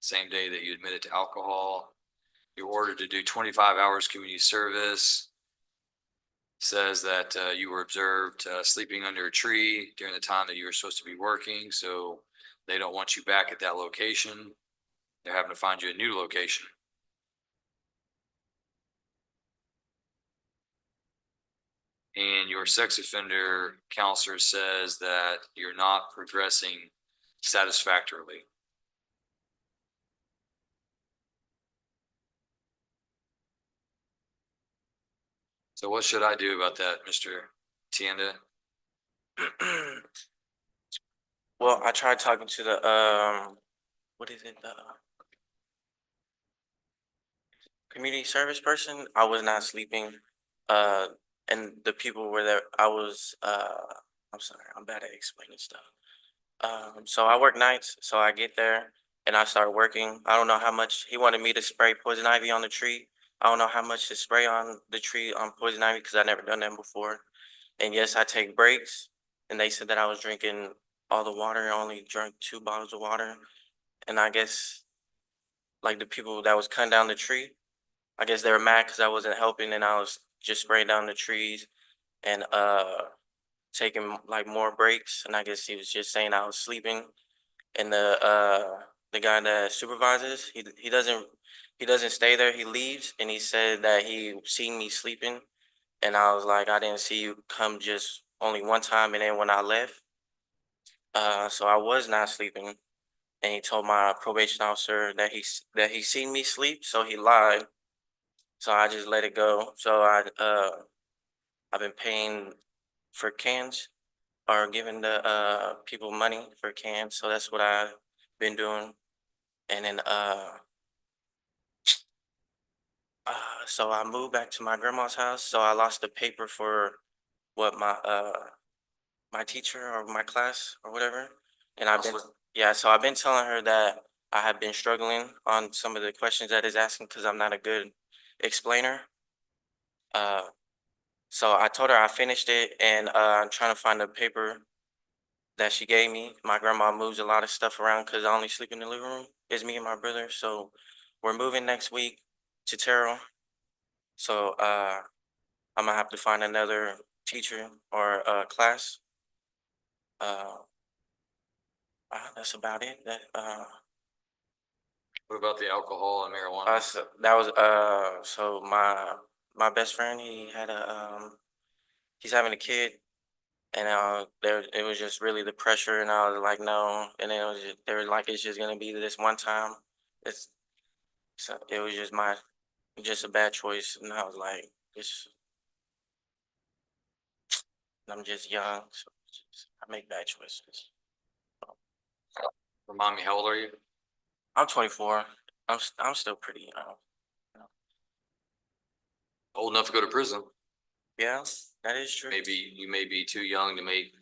same day that you admitted to alcohol. You're ordered to do 25 hours community service. Says that you were observed sleeping under a tree during the time that you were supposed to be working, so they don't want you back at that location. They're having to find you a new location. And your sex offender counselor says that you're not progressing satisfactorily. So what should I do about that, Mr. Tienda? Well, I tried talking to the, what is it, the community service person. I was not sleeping. And the people were there. I'm sorry, I'm bad at explaining stuff. So I work nights, so I get there and I start working. I don't know how much he wanted me to spray poison ivy on the tree. I don't know how much to spray on the tree on poison ivy because I never done that before. And yes, I take breaks. And they said that I was drinking all the water. I only drank 2 bottles of water. And I guess like the people that was cutting down the tree, I guess they were mad because I wasn't helping and I was just spraying down the trees and taking like more breaks. And I guess he was just saying I was sleeping. And the guy that supervises, he doesn't stay there. He leaves and he said that he seen me sleeping. And I was like, I didn't see you come just only one time. And then when I left, So I was not sleeping, and he told my probation officer that he seen me sleep, so he lied. So I just let it go. So I've been paying for cans or giving the people money for cans. So that's what I've been doing. And then so I moved back to my grandma's house. So I lost the paper for what my teacher or my class or whatever. And I've been Counselor? yeah, so I've been telling her that I have been struggling on some of the questions that is asking because I'm not a good explainer. Uh so I told her I finished it and I'm trying to find the paper that she gave me. My grandma moves a lot of stuff around because I only sleep in the living room. It's me and my brother. So we're moving next week to Terrell. So I'm gonna have to find another teacher or class. Uh, that's about it. What about the alcohol and marijuana? That was so my best friend, he had a he's having a kid, and there it was just really the pressure, and I was like no, and then it was just, they were like it's just gonna be this one time. It's so it was just a bad choice, and I was like just I'm just young, so I make bad choices. Remind me, how old are you? I'm 24. I'm still pretty young. Old enough to go to prison. Yeah, that is true. Maybe you may be too young to make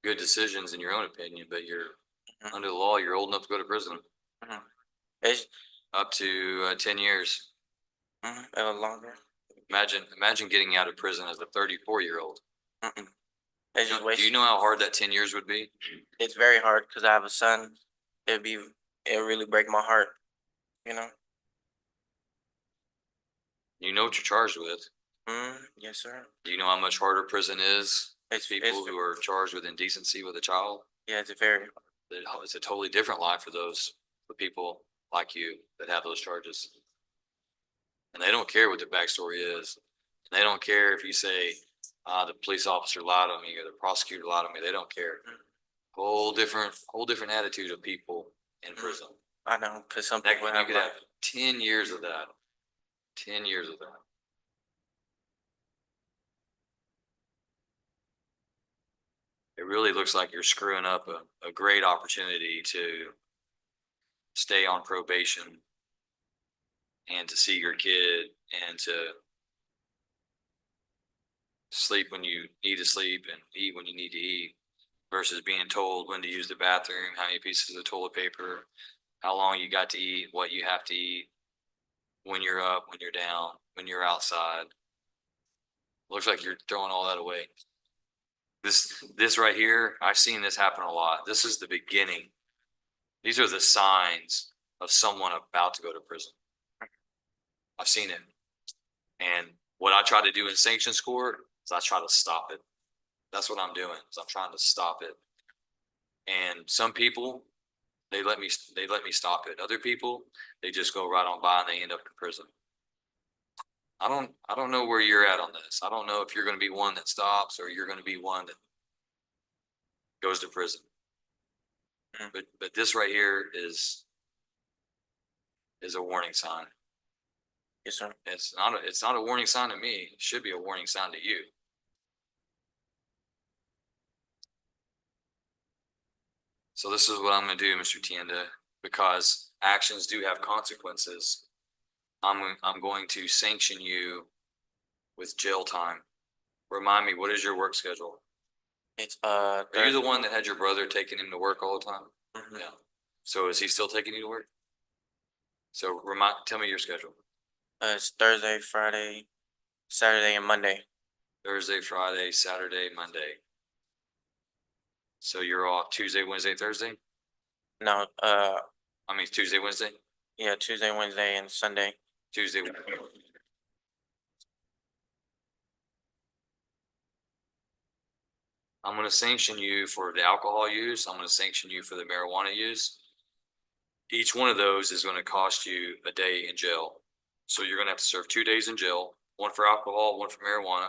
good decisions in your own opinion, but you're Mhm. under the law, you're old enough to go to prison. Mhm. It's Up to 10 years. longer. Imagine getting out of prison as a 34-year-old. Mm-mm. It's just Do you know how hard that 10 years would be? It's very hard because I have a son. It really break my heart, you know. You know what you're charged with. Yes, sir. Do you know how much harder prison is? It's People who are charged with indecency with a child. yeah, it's very It's a totally different life for people like you that have those charges. And they don't care what the backstory is. They don't care if you say, the police officer lied on me or the prosecutor lied on me. They don't care. Whole different attitude of people in prison. I know because some That, people you have could have 10 years of that. 10 years of that. It really looks like you're screwing up a great opportunity to stay on probation and to see your kid and to sleep when you need to sleep and eat when you need to eat versus being told when to use the bathroom, how many pieces of toilet paper, how long you got to eat, what you have to eat, when you're up, when you're down, when you're outside. Looks like you're throwing all that away. This right here, I've seen this happen a lot. This is the beginning. These are the signs of someone about to go to prison. I've seen it. And what I try to do in sanctions court is I try to stop it. That's what I'm doing, is I'm trying to stop it. And some people, they let me stop it. Other people, they just go right on by and they end up in prison. I don't know where you're at on this. I don't know if you're going to be one that stops or you're going to be one that goes to prison. But this right here is a warning sign. yes, sir. It's not a warning sign to me. It should be a warning sign to you. So this is what I'm going to do, Mr. Tienda, because actions do have consequences. I'm going to sanction you with jail time. Remind me, what is your work schedule? It's Are you the one that had your brother taking him to work all the time? Mhm. Yeah. So is he still taking you to work? So tell me your schedule. It's Thursday, Friday, Saturday, and Monday. Thursday, Friday, Saturday, Monday. So you're off Tuesday, Wednesday, Thursday? No, I mean Tuesday, Wednesday? yeah, Tuesday, Wednesday, and Sunday. Tuesday. I'm going to sanction you for the alcohol use. I'm going to sanction you for the marijuana use. Each one of those is going to cost you a day in jail. So you're going to have to serve 2 days in jail, one for alcohol, one for marijuana.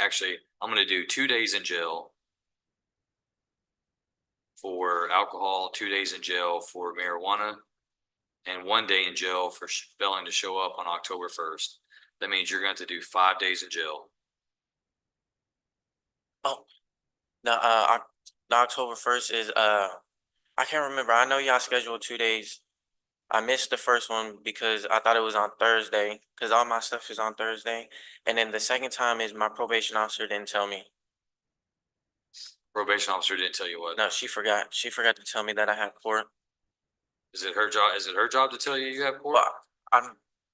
actually, I'm gonna do 2 days in jail for alcohol, 2 days in jail for marijuana, and 1 day in jail for failing to show up on October 1st. That means you're going to do 5 days in jail. Oh, the October 1st is, I can't remember. I know y'all scheduled 2 days. I missed the first one because I thought it was on Thursday, because all my stuff is on Thursday. And then the second time is my probation officer didn't tell me. Probation officer didn't tell you what. No, she forgot. She forgot to tell me that I had court. Is it her job? Is it her job to tell you you have court? But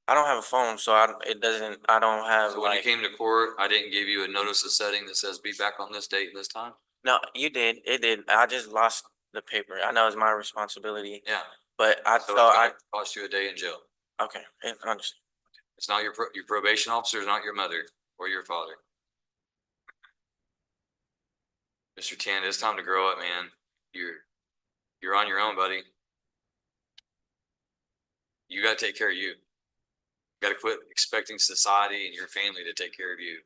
I don't have a phone, so it doesn't, I don't have So when you like, came to court, I didn't give you a notice of setting that says be back on this date and this time? no, you did. It did. I just lost the paper. I know it's my responsibility, Yeah. but So it's gonna cost you a day in jail. okay, I understand. It's not your probation officer is not your mother or your father. Mr. Tan, it's time to grow up, man. You're on your own, buddy. You gotta take care of you. You gotta quit expecting society and your family to take care of you.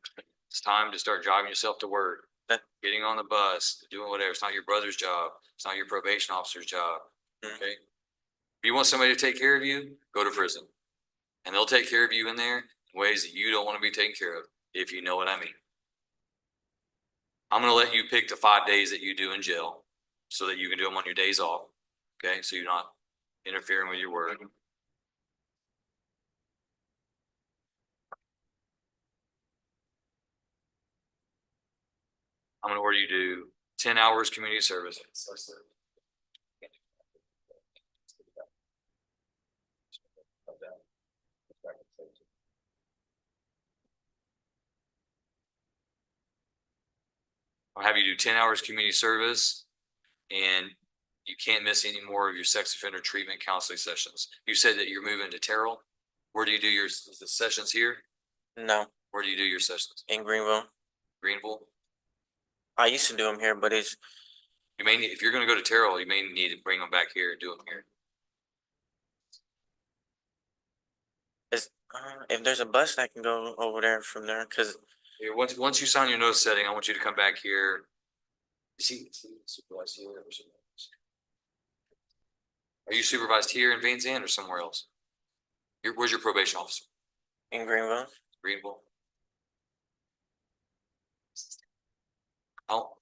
It's time to start driving yourself to work, getting on the bus, doing whatever. It's not your brother's job. It's not your probation officer's job. Okay? If you want somebody to take care of you, go to prison. And they'll take care of you in there in ways that you don't want to be taken care of, if you know what I mean. I'm gonna let you pick the 5 days that you do in jail so that you can do them on your days off. Okay, so you're not interfering with your work. I'm gonna order you to do 10 hours community service. I'll have you do 10 hours community service, and you can't miss any more of your sex offender treatment counseling sessions. You said that you're moving to Terrell. Where do you do your the sessions here? No, Where do you do your sessions? in Greenville. Greenville? I used to do them here, but it's, You may need, if you're gonna go to Terrell, you may need to bring them back here and do them here. if there's a bus that can go over there from there, cause Here, once you sign your notice setting, I want you to come back here. Supervised here or somewhere else? Are you supervised here in Van Zandt or somewhere else? Where's your probation officer? in Greenville. Greenville? Oh.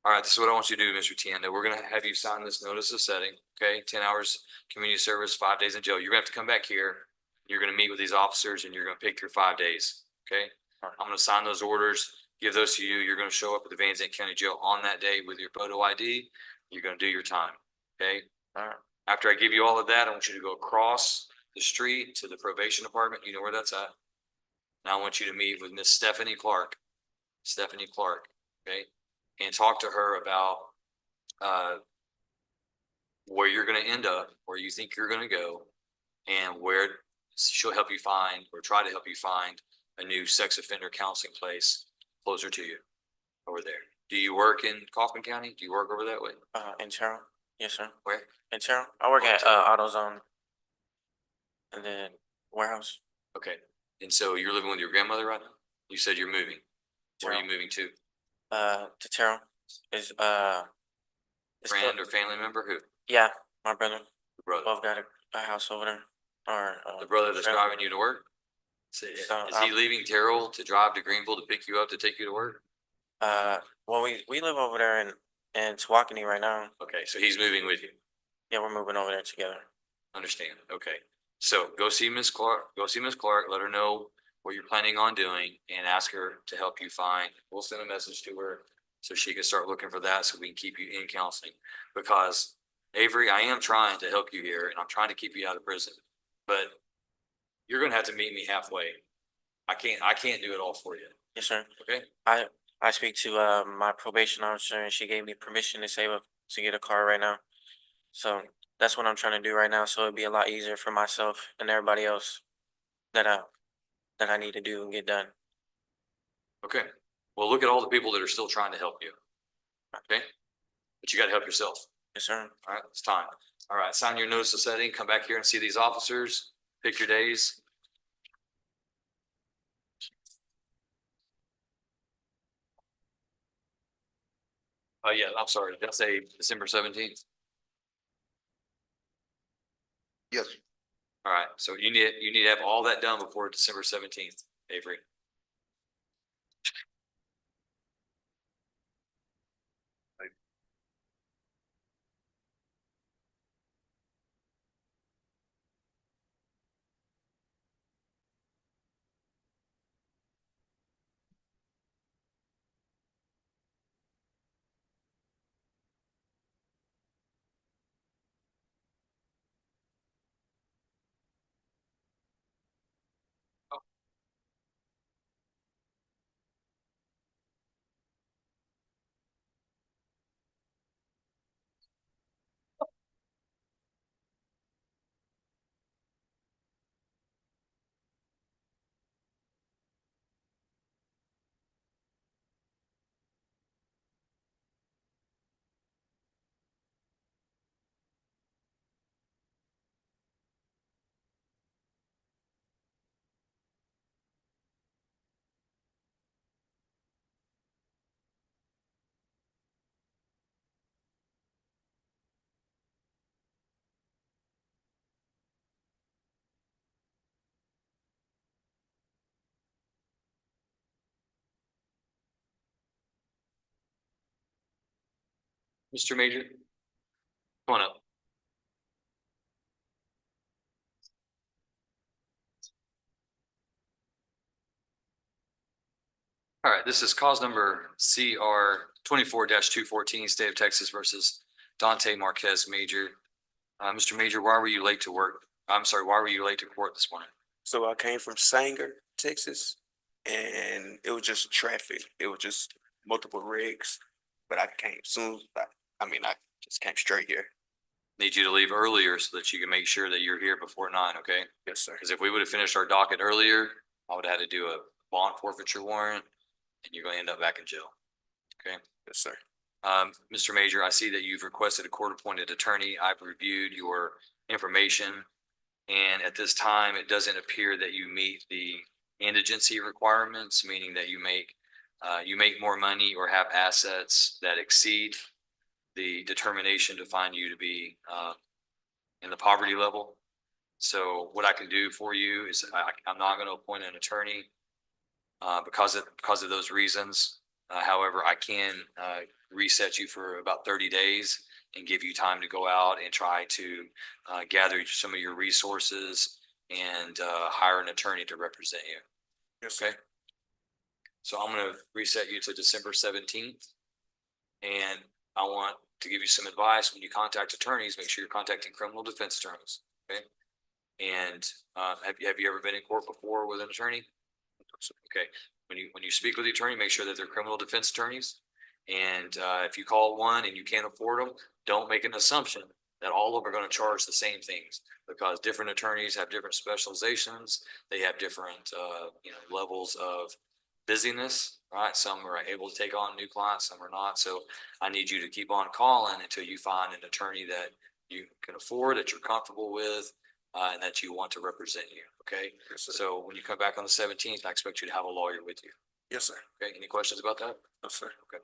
All right, this is what I want you to do, Mr. Tienda. We're gonna have you sign this notice of setting, okay? 10 hours community service, 5 days in jail. You're gonna have to come back here. You're gonna meet with these officers and you're gonna pick your 5 days, okay? I'm gonna sign those orders, give those to you. You're gonna show up at the Van Zandt County Jail on that day with your photo ID. You're gonna do your time, okay? All right. After I give you all of that, I want you to go across the street to the probation department. You know where that's at? Now I want you to meet with Miss Stephanie Clark, okay? And talk to her about where you're gonna end up, where you think you're gonna go, and where she'll help you find or try to help you find a new sex offender counseling place closer to you over there. Do you work in Kaufman County? Do you work over that way? In Terrell. Yes, sir. Where? In Terrell. I work at AutoZone. And then warehouse. Okay, and so you're living with your grandmother right now? You said you're moving. Where are you Terrell. moving to? To Terrell is it's Friend or family member? Who? yeah, my brother. Brother. Both got a house over there. Or The brother that's trailer. driving you to work? So, So, is he leaving Terrell to drive to Greenville to pick you up to take you to work? Well, we live over there in Tawakoni right now. Okay, so he's moving with you. Yeah, we're moving over there together. Understand, okay. So go see Miss Clark, let her know what you're planning on doing and ask her to help you find. We'll send a message to her so she can start looking for that so we can keep you in counseling. Because Avery, I am trying to help you here and I'm trying to keep you out of prison, but you're gonna have to meet me halfway. I can't do it all for you, Yes, sir. okay? I speak to my probation officer and she gave me permission to save up to get a car right now. So that's what I'm trying to do right now. So it'd be a lot easier for myself and everybody else that I need to do and get done. Okay, well, look at all the people that are still trying to help you. Okay, but you gotta help yourself. Yes, sir. All right, it's time. All right, sign your notice of setting, come back here and see these officers, pick your days. Oh, yeah, I'm sorry. Did I say December 17th? Yes. All right, so you need to have all that done before December 17th, Avery. Mr. Major? Come on up. All right, this is cause number CR 24-214, State of Texas versus Dante Marquez Major. Mr. Major, why were you late to work? I'm sorry, why were you late to court this morning? So I came from Sanger, Texas, and it was just traffic. It was just multiple rigs, but I came soon. I just came straight here. Need you to leave earlier so that you can make sure that you're here before 9, okay? Yes, sir. Because if we would have finished our docket earlier, I would have had to do a bond forfeiture warrant and you're gonna end up back in jail. Okay? Yes, sir. Mr. Major, I see that you've requested a court-appointed attorney. I've reviewed your information. And at this time, it doesn't appear that you meet the indigency requirements, meaning that you make more money or have assets that exceed the determination to find you to be in the poverty level. So what I can do for you is I'm not going to appoint an attorney because of those reasons. However, I can reset you for about 30 days and give you time to go out and try to gather some of your resources and hire an attorney to represent you. Yes, Okay. So I'm going to reset you to December 17th. And I want to give you some advice when you contact attorneys, make sure you're contacting criminal defense attorneys. Okay. And have you ever been in court before with an attorney? Okay. When you speak with the attorney, make sure that they're criminal defense attorneys. And if you call one and you can't afford them, don't make an assumption that all of them are going to charge the same things, because different attorneys have different specializations. They have different levels of busyness, right? Some are able to take on new clients, some are not. So I need you to keep on calling until you find an attorney that you can afford, that you're comfortable with, and that you want to represent you. Okay. Yes, sir. So when you come back on the 17th, I expect you to have a lawyer with you. Yes, sir. Okay. Any questions about that? No, sir. Okay.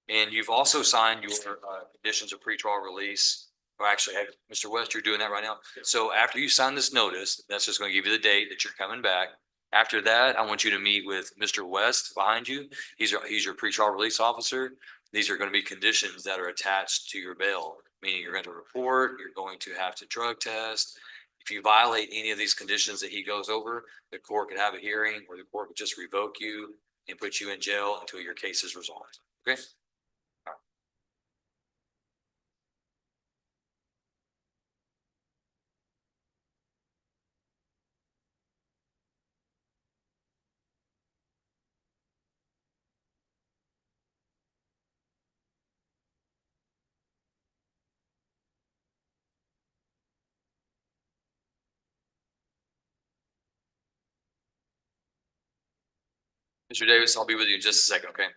And you've also signed your conditions of pretrial release. Or actually, Mr. West, you're doing that right now. So after you sign this notice, that's just going to give you the date that you're coming back. After that, I want you to meet with Mr. West behind you. He's your pretrial release officer. These are going to be conditions that are attached to your bail, meaning you're going to report, you're going to have to drug test. If you violate any of these conditions that he goes over, the court could have a hearing, or the court could just revoke you and put you in jail until your case is resolved. Okay? Mr. Davis, I'll be with you in just a second, okay?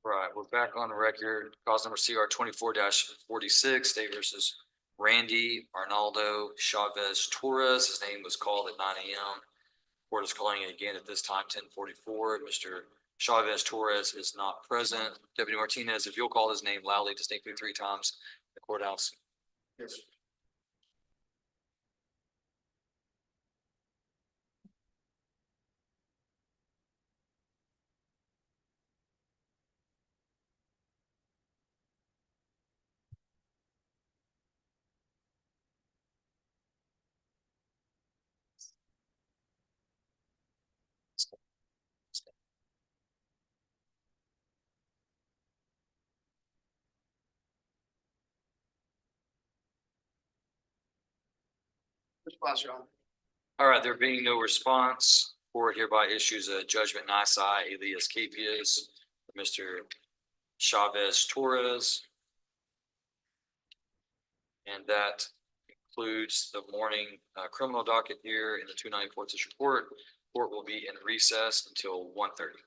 Right, we're back on the record. Cause number CR 24-46, State versus Randy Arnaldo Chavez Torres. His name was called at 9 a.m. Court is calling it again at this time, 10:44. Mr. Chavez Torres is not present. Deputy Martinez, if you'll call his name loudly, distinctly 3 times in the courthouse. Yes. All right, there being no response, court hereby issues a judgment nisi alias capias for Mr. Chavez Torres. And that concludes the morning criminal docket here in the 294th District Court. Court will be in recess until 1:30.